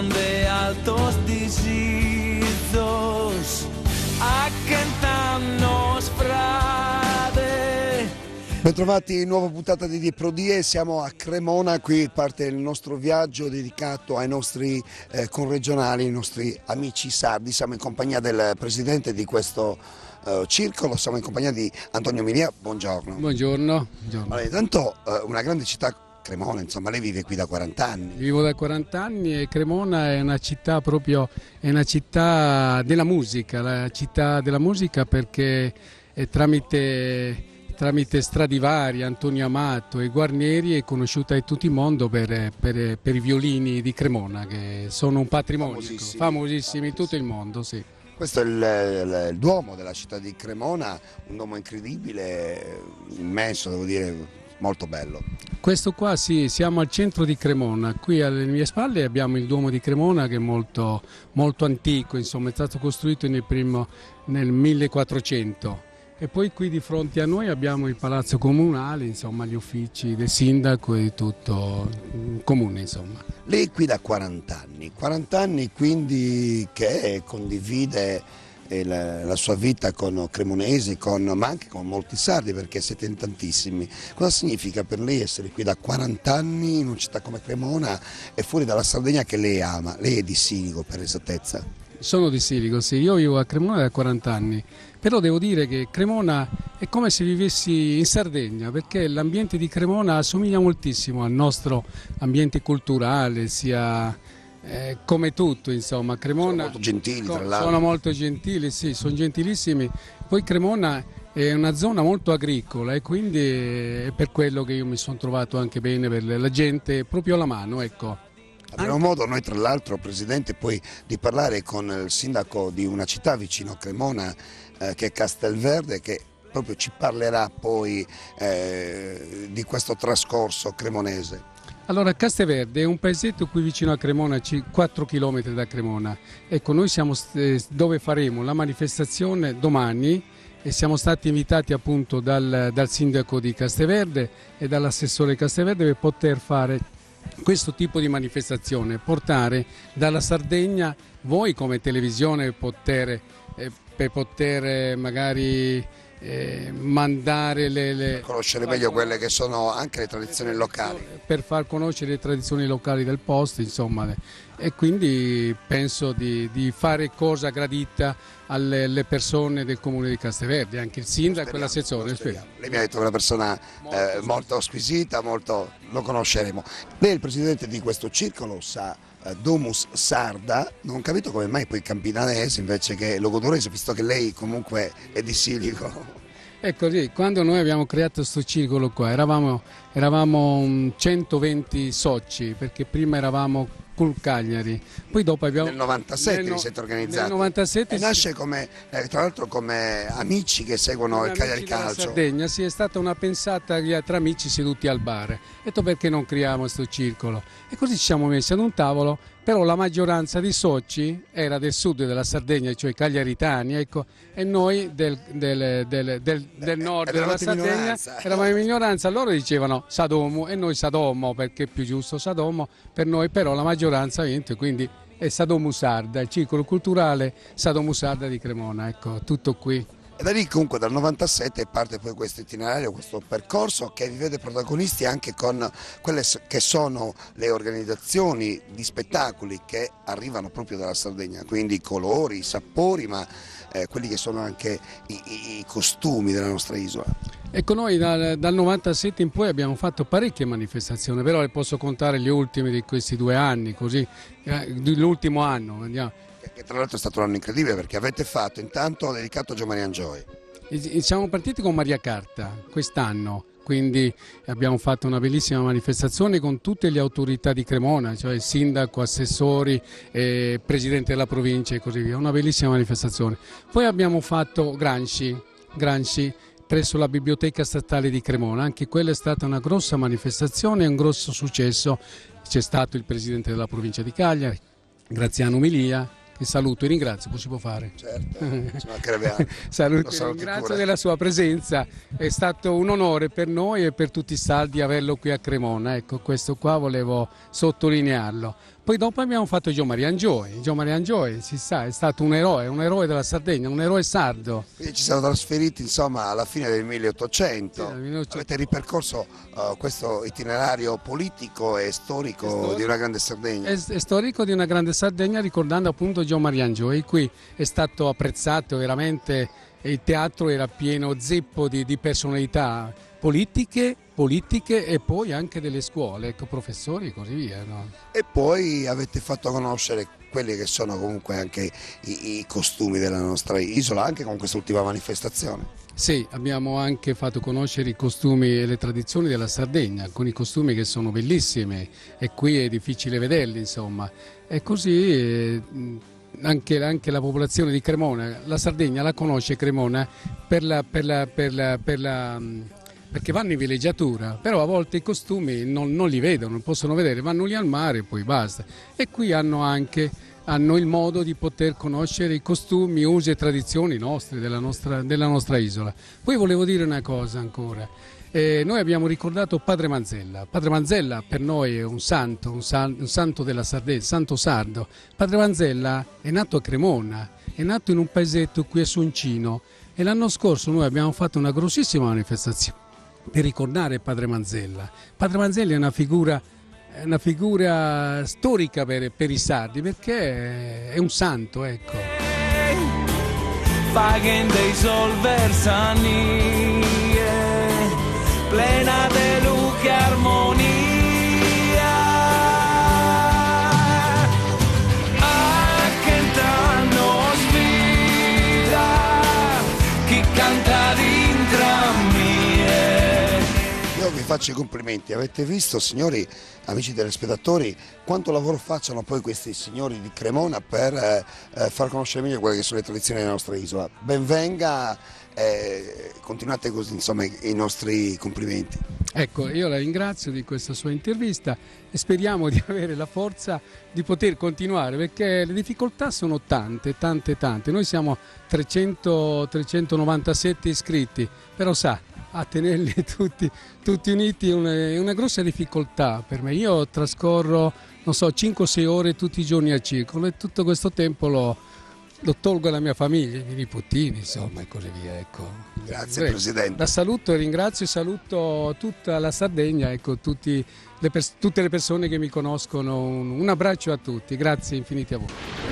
de altos diseasos accantanos frade. Bentrovati in nuova puntata di Pro Die, siamo a Cremona, qui parte il nostro viaggio dedicato ai nostri conregionali, i nostri amici sardi. Siamo in compagnia del presidente di questo circolo, siamo in compagnia di Antonio Milia. Buongiorno. Buongiorno. Allora, intanto una grande città, Cremona, insomma, lei vive qui da 40 anni. Vivo da 40 anni e Cremona è una città è una città della musica, la città della musica perché tramite Stradivari, Antonio Amato e Guarneri è conosciuta in tutto il mondo per i violini di Cremona, che sono un patrimonio famosissimi in tutto il mondo. Sì. Questo è il Duomo della città di Cremona, un Duomo incredibile, immenso, devo dire, molto bello. Questo qua sì, siamo al centro di Cremona, qui alle mie spalle abbiamo il Duomo di Cremona che è molto, molto antico, insomma è stato costruito nel 1400. E poi qui di fronte a noi abbiamo il palazzo comunale, insomma gli uffici del sindaco e tutto il comune, insomma. Lei è qui da 40 anni quindi che condivide la sua vita con cremonesi, ma anche con molti sardi, perché siete in tantissimi. Cosa significa per lei essere qui da 40 anni in una città come Cremona e fuori dalla Sardegna che lei ama? Lei è di Siligo, per esattezza. Sono di Siligo, sì, io vivo a Cremona da 40 anni, però devo dire che Cremona è come se vivessi in Sardegna, perché l'ambiente di Cremona assomiglia moltissimo al nostro ambiente culturale, sia come tutto, insomma. Cremona, sono molto gentili, tra l'altro. Sono molto gentili, sì, sono gentilissimi. Poi Cremona è una zona molto agricola e quindi è per quello che io mi sono trovato anche bene, per la gente proprio alla mano, ecco. Avremo modo noi tra l'altro, Presidente, poi di parlare con il sindaco di una città vicino a Cremona che è Castelverde, che proprio ci parlerà poi di questo trascorso cremonese. Allora, Casteverde è un paesetto qui vicino a Cremona, 4 km da Cremona. Ecco, noi siamo dove faremo la manifestazione domani e siamo stati invitati appunto dal sindaco di Casteverde e dall'assessore Casteverde per poter fare questo tipo di manifestazione, portare dalla Sardegna voi come televisione per poter magari mandare per conoscere meglio quelle che sono anche le tradizioni locali, per far conoscere le tradizioni locali del posto, insomma, e quindi penso di fare cosa gradita alle persone del comune di Casteverde, anche il sindaco e l'assessore. Lei mi ha detto che è una persona molto squisita, lo conosceremo. Lei è il presidente di questo circolo, sa Domus Sarda, non ho capito come mai poi campinanese invece che logudorese, visto che lei comunque è di Siligo. Ecco sì, quando noi abbiamo creato questo circolo qua eravamo 120 soci, perché prima eravamo col Cagliari, poi dopo abbiamo... Nel 97 vi siete organizzati. Nel 97 e nasce come, tra l'altro come amici che seguono il Cagliari Calcio. Sardegna, sì, è stata una pensata tra amici seduti al bar. Ho detto perché non creiamo questo circolo? E così ci siamo messi ad un tavolo, però la maggioranza di soci era del sud della Sardegna, cioè cagliaritani, ecco, e noi del nord della Sardegna eravamo in minoranza. Loro dicevano Sadomo e noi Sadomo, perché è più giusto Sadomo per noi, però la maggioranza ha vinto, quindi è Sadomu Sarda, il circolo culturale Sadomu Sarda di Cremona, ecco, tutto qui. E da lì comunque dal 97 parte poi questo itinerario, questo percorso che vi vede protagonisti anche con quelle che sono le organizzazioni di spettacoli che arrivano proprio dalla Sardegna, quindi i colori, i sapori, ma quelli che sono anche i costumi della nostra isola. Ecco, noi dal 97 in poi abbiamo fatto parecchie manifestazioni, però le posso contare le ultime di questi 2 anni, così l'ultimo anno, andiamo. Che tra l'altro è stato un anno incredibile perché avete fatto intanto dedicato a Giomarian Joy. Siamo partiti con Maria Carta quest'anno, quindi abbiamo fatto una bellissima manifestazione con tutte le autorità di Cremona, cioè il sindaco, assessori, presidente della provincia e così via, una bellissima manifestazione. Poi abbiamo fatto Granci presso la Biblioteca Statale di Cremona, anche quella è stata una grossa manifestazione e un grosso successo. C'è stato il presidente della provincia di Cagliari, Graziano Milia, che saluto e ringrazio, poi si può fare. Certo, ci mancherebbe altro. Saluto e ringrazio della sua presenza, è stato un onore per noi e per tutti i sardi averlo qui a Cremona, ecco, questo qua volevo sottolinearlo. Poi dopo abbiamo fatto Gio Maria Angioи. Gio Maria Angioi, si sa, è stato un eroe della Sardegna, un eroe sardo. Quindi ci siamo trasferiti insomma alla fine del 1800, Sì, nel 1800. avete ripercorso questo itinerario politico e storico di una grande Sardegna. È storico di una grande Sardegna, ricordando appunto Gio Maria Angioi. Qui è stato apprezzato veramente, il teatro era pieno zeppo di personalità politiche e poi anche delle scuole, ecco, professori e così via. No? E poi avete fatto conoscere quelli che sono comunque anche i costumi della nostra isola, anche con quest'ultima manifestazione. Sì, abbiamo anche fatto conoscere i costumi e le tradizioni della Sardegna, alcuni costumi che sono bellissimi e qui è difficile vederli, insomma. E così anche la popolazione di Cremona, la Sardegna la conosce Cremona perché vanno in villeggiatura, però a volte i costumi non li vedono, non possono vedere, vanno lì al mare e poi basta. E qui hanno il modo di poter conoscere i costumi, usi e tradizioni nostri, della nostra isola. Poi volevo dire una cosa ancora. Noi abbiamo ricordato Padre Manzella. Padre Manzella per noi è un santo della Sardegna, santo sardo. Padre Manzella è nato a Cremona, è nato in un paesetto qui a Soncino e l'anno scorso noi abbiamo fatto una grossissima manifestazione per ricordare Padre Manzella. Padre Manzella è una figura storica per i sardi perché è un santo, ecco. Paguen dei sol versani, plena de luz e armonia. A che entrarnos vida, chi canta dentro a me. Io vi faccio i complimenti, avete visto signori, amici telespettatori, quanto lavoro facciano poi questi signori di Cremona per far conoscere meglio quelle che sono le tradizioni della nostra isola. Ben venga, continuate così, insomma, i nostri complimenti. Ecco, io la ringrazio di questa sua intervista e speriamo di avere la forza di poter continuare perché le difficoltà sono tante. Noi siamo 397 iscritti, però sa, a tenerli tutti uniti è una grossa difficoltà per me. Io trascorro, non so, 5-6 ore tutti i giorni al circolo e tutto questo tempo lo tolgo alla mia famiglia, ai miei nipotini, insomma, e così via. Ecco. Grazie Prego. Presidente. La saluto e ringrazio e saluto tutta la Sardegna, ecco, tutte le persone che mi conoscono. Un abbraccio a tutti, grazie infinite a voi.